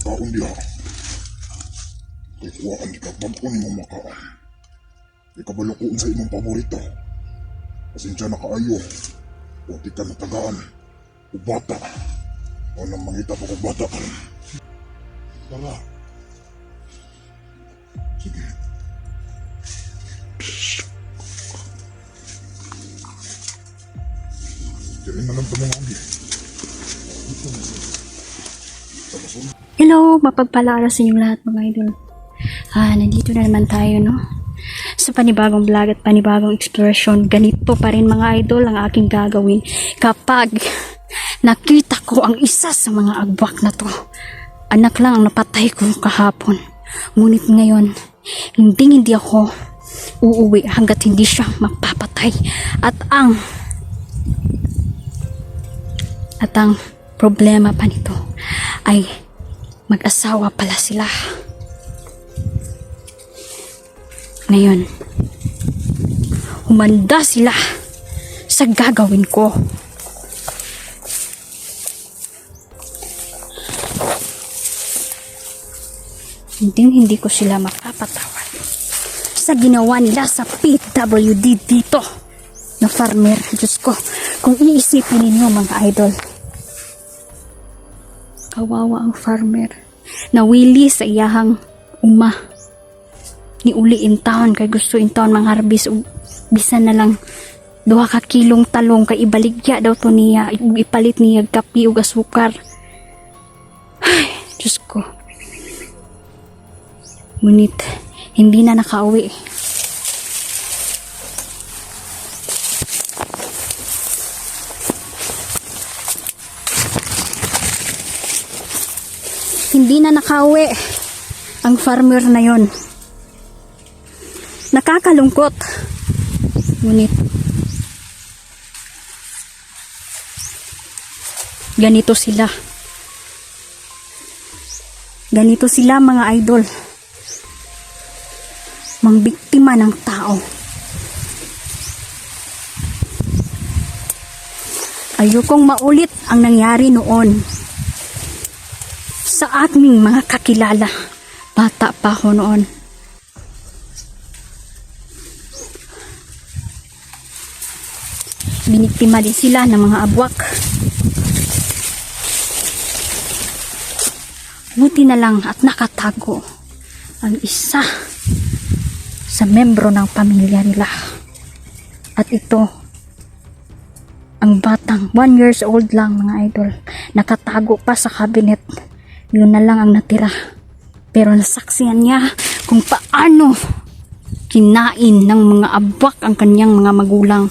pagkaon diha. Kay kuwaan di kagbag-o ni mong makaan. Ikabalukuon sa imong paborito. Pasensya na kaayo. O di ka natagaan. O bata. O nang mangita pa kong bata. Tara. Sige. Diyan na lang ito mga agi. Hello, mapagpalara sa inyong lahat mga idol. Nandito na naman tayo, no? Sa panibagong vlog at panibagong exploration. Ganito pa rin mga idol ang aking gagawin kapag nakita ko ang isa sa mga agwak na to. Anak lang ang napatay ko kahapon. Ngunit ngayon, hindi ako uuwi hanggat hindi siya mapapatay. At ang problema pa nito ay mag-asawa pala sila. Ngayon, humanda sila sa gagawin ko. Hindi ko sila mapapatawad sa ginawa nila sa PWD dito na farmer. Diyos ko, kung iisipin ninyo mga idol, kawawa ang farmer. Nawili sa iyahang uma. Ni uli in town kay gusto in town mang harvest bisan na lang 2 ka kilong talong kay ibaligya daw to niya, ipalit niya kape ug asukar. Ay, Diyos ko. Ngunit hindi na nakauwi. Hindi na nakauwi ang farmer na yon. Nakakalungkot. Ngunit ganito sila. Ganito sila mga idol. Mangbiktima ng tao. Ayokong maulit ang nangyari noon sa aming mga kakilala. Bata pa ako noon. Biniktima din sila ng mga abwak. Buti na lang at nakatago ang isa sa membro ng pamilya nila. At ito, ang batang 1 years old lang mga idol. Nakatago pa sa cabinet. Yun na lang ang natira. Pero nasaksihan niya kung paano kinain ng mga abwak ang kanyang mga magulang.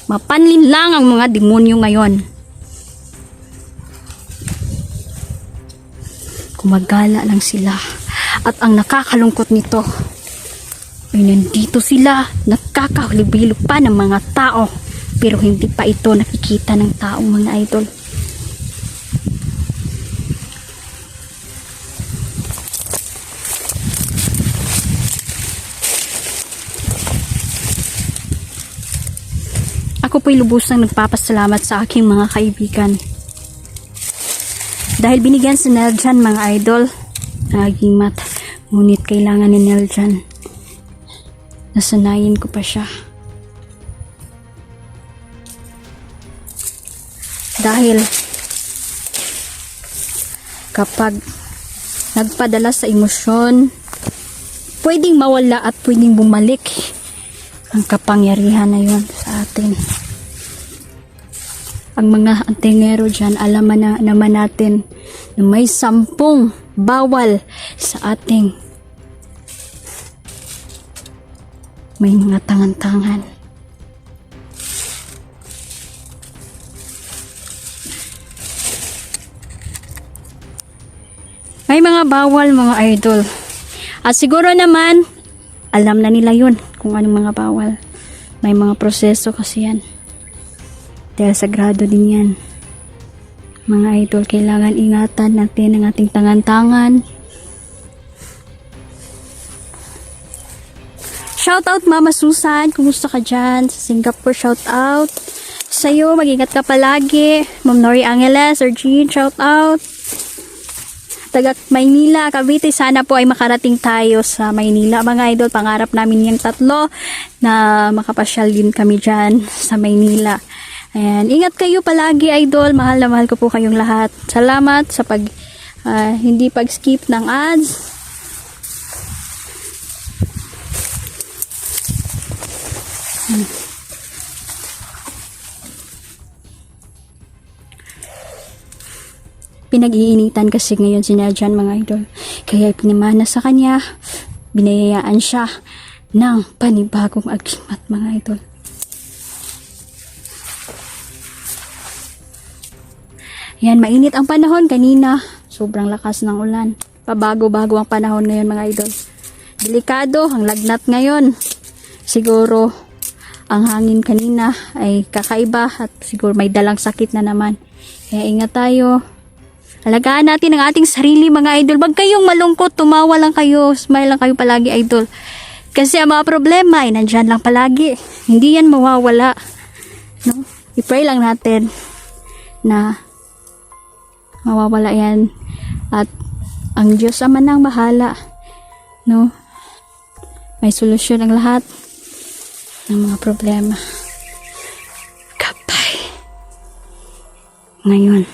Mapanlin lang ang mga demonyo ngayon. Kumagala lang sila. At ang nakakalungkot nito ay nandito sila, nakakahulibilo pa ng mga tao. Pero hindi pa ito nakikita ng taong mga idol. Ako po'y lubusang nagpapasalamat sa aking mga kaibigan. Dahil binigyan si Neljan mga idol ang aking mata. Ngunit kailangan ni Neljan nasanayin ko pa siya. Dahil kapag nagpadala sa emosyon, pwedeng mawala at pwedeng bumalik ang kapangyarihan na yun sa atin. Ang mga antingero dyan, alam na naman natin na may 10 bawal sa ating may mga tangan-tangan. May mga bawal mga idol. At siguro naman, alam na nila yun kung anong mga bawal. May mga proseso kasi yan. Dahil sagrado din yan. Mga idol, kailangan ingatan natin ang ating tangan-tangan. Shout out Mama Susan, kumusta ka dyan? Sa Singapore, shout out. sa'yo. Mag-ingat ka palagi. Ma'am Nori Angeles or Jean, shout out. Taga Maynila, Cavite, sana po ay makarating tayo sa Maynila. Mga idol, pangarap namin yung tatlo na makapasyal din kami dyan sa Maynila. Ayan, ingat kayo palagi idol. Mahal na mahal ko po kayong lahat. Salamat sa hindi pag-skip ng ads. Pinag-iinitan kasi ngayon si Nadjan mga idol. Kaya pinimana sa kanya, binayayaan siya ng panibagong agimat mga idol. Yan, mainit ang panahon kanina. Sobrang lakas ng ulan. Pabago-bago ang panahon ngayon mga idol. Delikado ang lagnat ngayon. Siguro ang hangin kanina ay kakaiba at siguro may dalang sakit na naman. Kaya ingat tayo. Alagaan natin ang ating sarili mga idol. Wag kayong malungkot, tumawa lang kayo, smile lang kayo palagi idol. Kasi ang mga problema ay nandyan lang palagi. Hindi yan mawawala. No? I-pray lang natin na mawawala yan. At ang Diyos Ama nang bahala. No? May solusyon ang lahat ng mga problema. Kapay. Ngayon,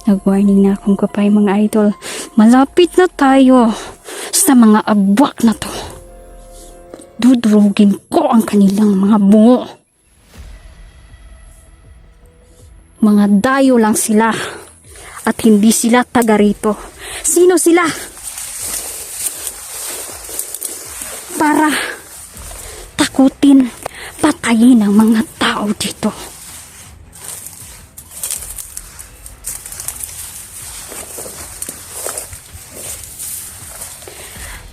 nag-warning na akong kapay mga idol. Malapit na tayo sa mga agwak na to. Dudurugin ko ang kanilang mga bungo. Mga dayo lang sila at hindi sila taga rito. Sino sila? Para takutin, patayin ang mga tao dito.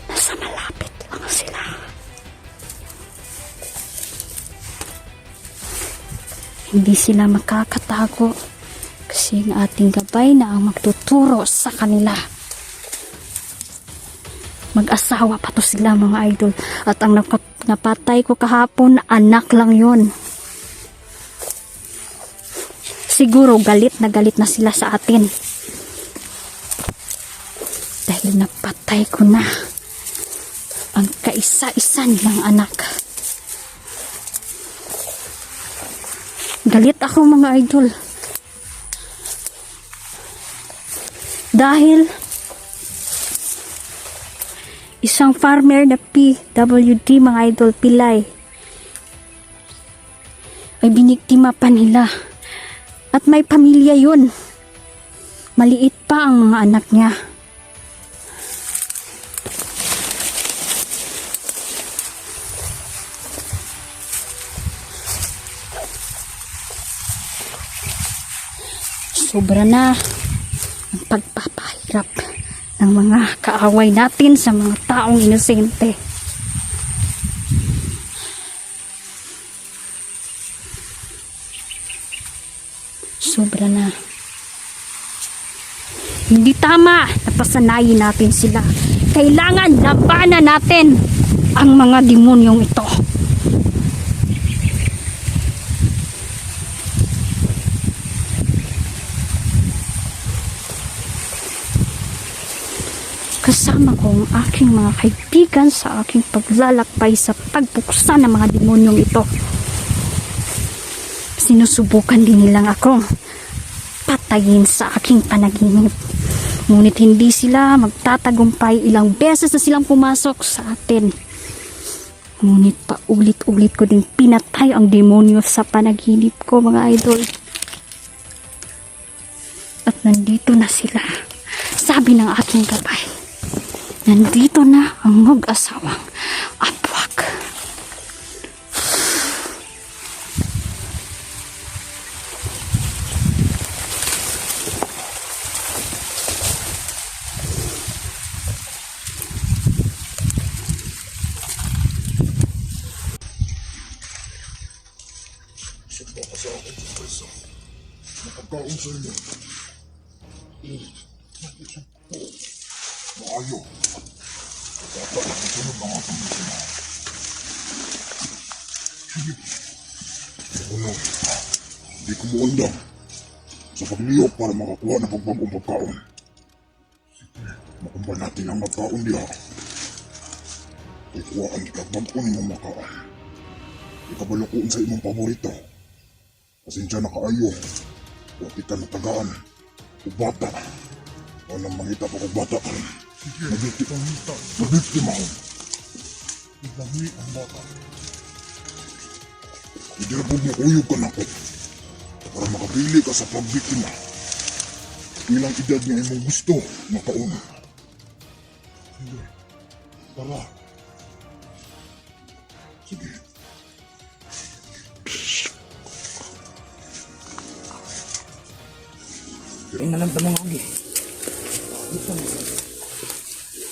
Nasa malapit lang sila. Hindi sila makakatago kasi ang ating gabay na ang magtuturo sa kanila. Mag-asawa pa to sila mga idol. At ang napatay ko kahapon, anak lang yon. Siguro galit na sila sa atin. Dahil napatay ko na ang kaisa-isa nilang anak. Galit ako mga idol. Dahil isang farmer na PWD mga idol, Pilay, ay biniktima pa nila. At may pamilya yun. Maliit pa ang mga anak niya. Sobra na ang pagpapahirap ng mga kaaway natin sa mga taong inosente. Sobra na. Hindi tama na pasanayin natin sila. Kailangan labanan natin ang mga demonyong ito. Kasama ko ang aking mga kaibigan sa aking paglalakbay sa pagbuksan ng mga demonyong ito. Sinusubukan din nilang akong patayin sa aking panaginip. Ngunit hindi sila magtatagumpay. Ilang beses na silang pumasok sa atin. Ngunit paulit-ulit ko din pinatay ang demonyo sa panaginip ko mga idol. At nandito na sila. Sabi ng aking gabay. Nandito na ang mag-asawang apwak. Sumpa ka sa akin sa presa. Nakagkaon sa inyo. Maayo. Dapat nakasunod ng ating misyon. Sige. Uno. Di ko muundang sa pagliyok para makakuha ng pagbagong pagkaon. Makumbal natin ang magkaon diha. Ikuhaan di kagbago ni mong makaon. Ikabalukuin sa imong paborito. Pasensya na kaayo. Huwag ka natagaan. Ubata. Walang mangita pa kung bata ka. Nabiktima ko. Ibangi ang bata. Idirabog mo uyog ka na ko. Para makabili ka sa pagbiktima. Ilang edad nga imong gusto makaon. Hindi. Tara. Sige. Tingnan lang tamang lagi. Ito na.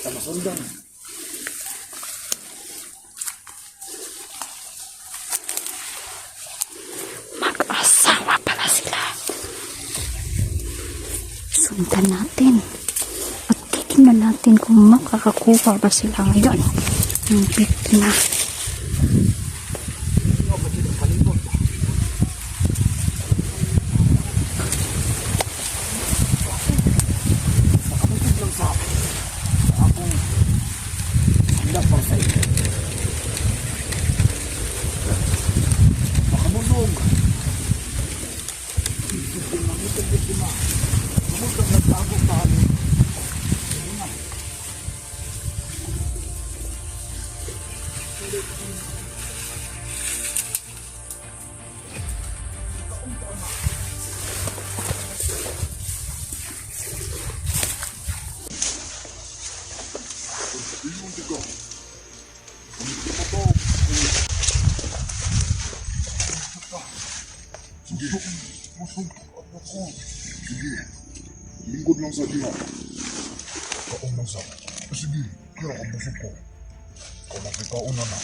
Tama sundan. Mag-asawa pala sila. Sundan natin. At titignan natin kung makakakuha ba sila ngayon ng biktima. Sige. Lingkod lang sa diha. Kaon lang sa. Sige, kaya ka busog ko. Kau makikaon na na.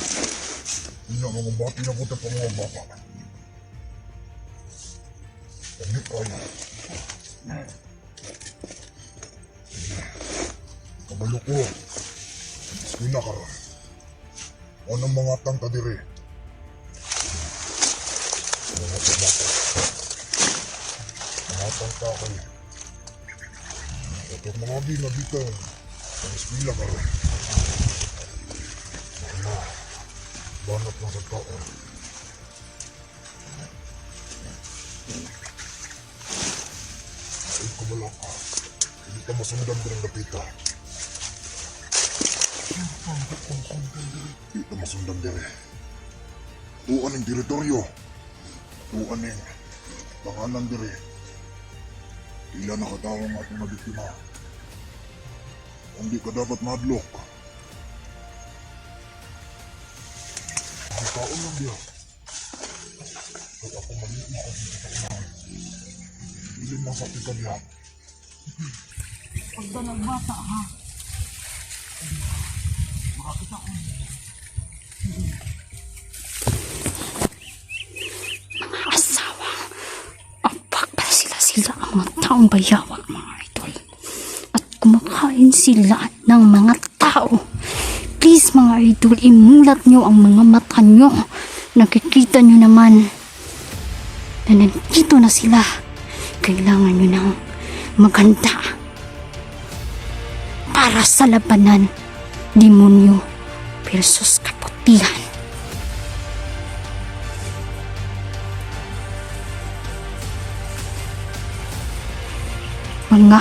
Hindi mga bati na buta pa mga bata. Hindi kaya. Sige. Kabalo ko. Eskwina ka rin. Anong mga tangka dire? Mga bata. Mga tangka kayo. Ito mga di nabitan. Ang eskwila ka rin. Wala. Banat na sa taon. Ay kumala ka. Hindi ka masundan ko ng napita. Hindi ka masundan dire. Tuan ang teritoryo. Tuan ang pangalan dire. Tila nakatawang ating nabiktima. Hindi ka dapat madlok. Kaon lang diya. Kaya ako maliit na ako dito sa unahan. Ilim na sa ating kanya. Pagda ng bata ha. Makakita ko. Mga asawa. Abak pala sila ang mga taong bayawak, mga idol. At kumakain sila ng mga tao. Please mga idol, imulat nyo ang mga mata nyo. Nakikita nyo naman na nandito na sila. Kailangan nyo ng maganda para sa labanan. Demonyo versus kabutihan. Mga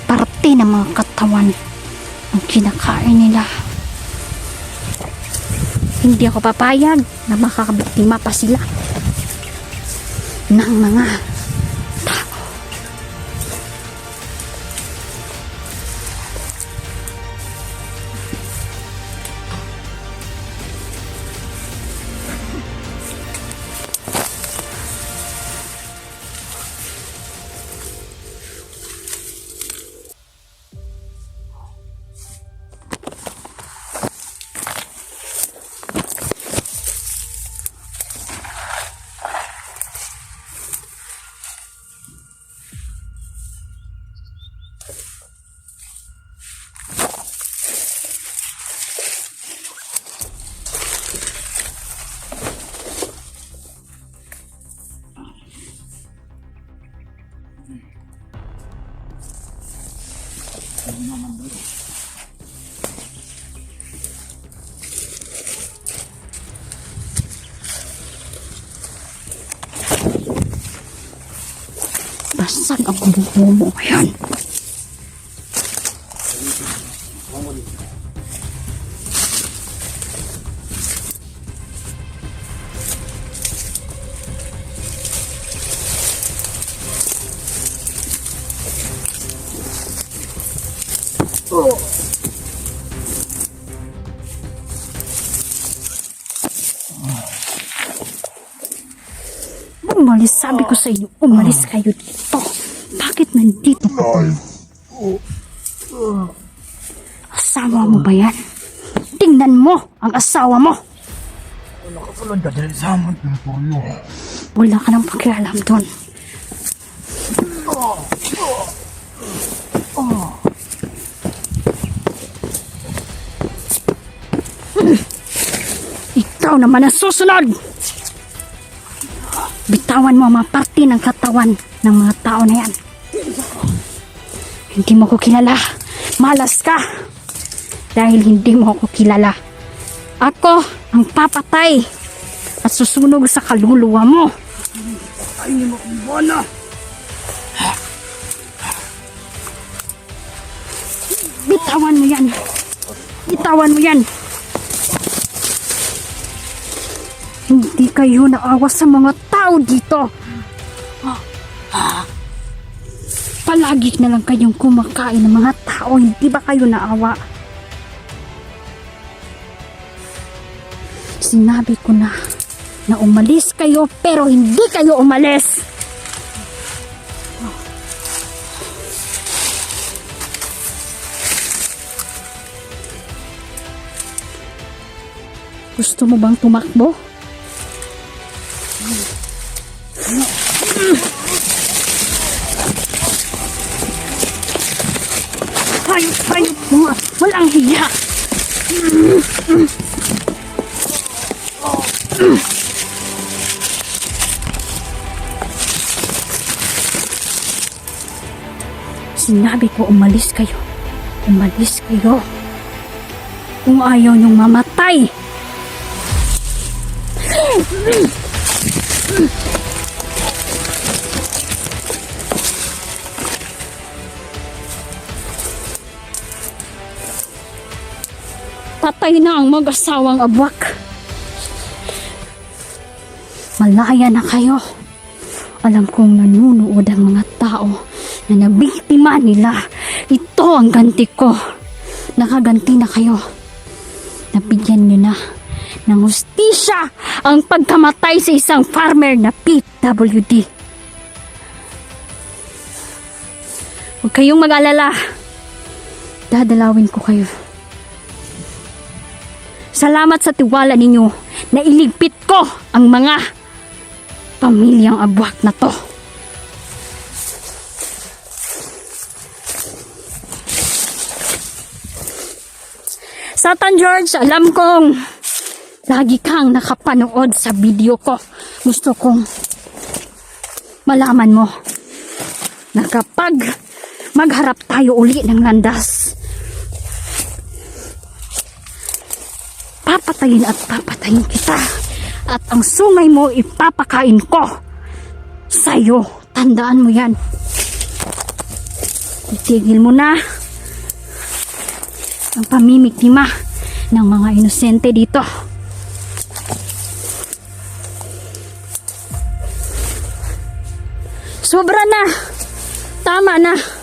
parte ng mga katawan ang kinakain nila. Hindi ako papayag na makakabiktima pa sila ng mga tao. Nasaan ang buho mo ngayon? Umalis, sabi ko sa inyo, umalis kayo dito. Bakit nandito ka? Nay, Asawa mo ba yan? Tingnan mo ang asawa mo. Nakasulod ka dyan sa amin. Direktoryo. Wala ka nang pakialam doon. Ikaw naman ang susunod! Bitawan mo ang mga parte ng katawan ng mga tao na yan. Hindi mo ko kilala. Malas ka. Dahil hindi mo ako kilala. Ako ang papatay at susunog sa kaluluwa mo. Ay, hindi mo kong bola. Bitawan mo yan. Bitawan mo yan. Hindi kayo naawa sa mga tao dito. Palagi na lang kayong kumakain ng mga tao. Hindi ba kayo naawa? Sinabi ko na umalis kayo pero hindi kayo umalis. Gusto mo bang tumakbo? Hayop mo. Walang hiya. Sinabi ko umalis kayo. Umalis kayo. Kung ayaw niyong mamatay. Patay na ang mag-asawang abwak. Malaya na kayo. Alam kong nanunood ang mga tao na nabiktima nila. Ito ang ganti ko. Nakaganti na kayo. Nabigyan niyo na ng hustisya ang pagkamatay sa isang farmer na PWD. Huwag kayong mag-alala. Dadalawin ko kayo. Salamat sa tiwala ninyo na iligpit ko ang mga pamilyang abwak na to. Satan George, alam kong lagi kang nakapanood sa video ko. Gusto kong malaman mo na kapag magharap tayo uli ng landas, papatayin at papatayin kita. At ang sungay mo ipapakain ko sa'yo. Tandaan mo yan. Itigil mo na ang pamimiktima ng mga inosente dito. Sobra na. Tama na.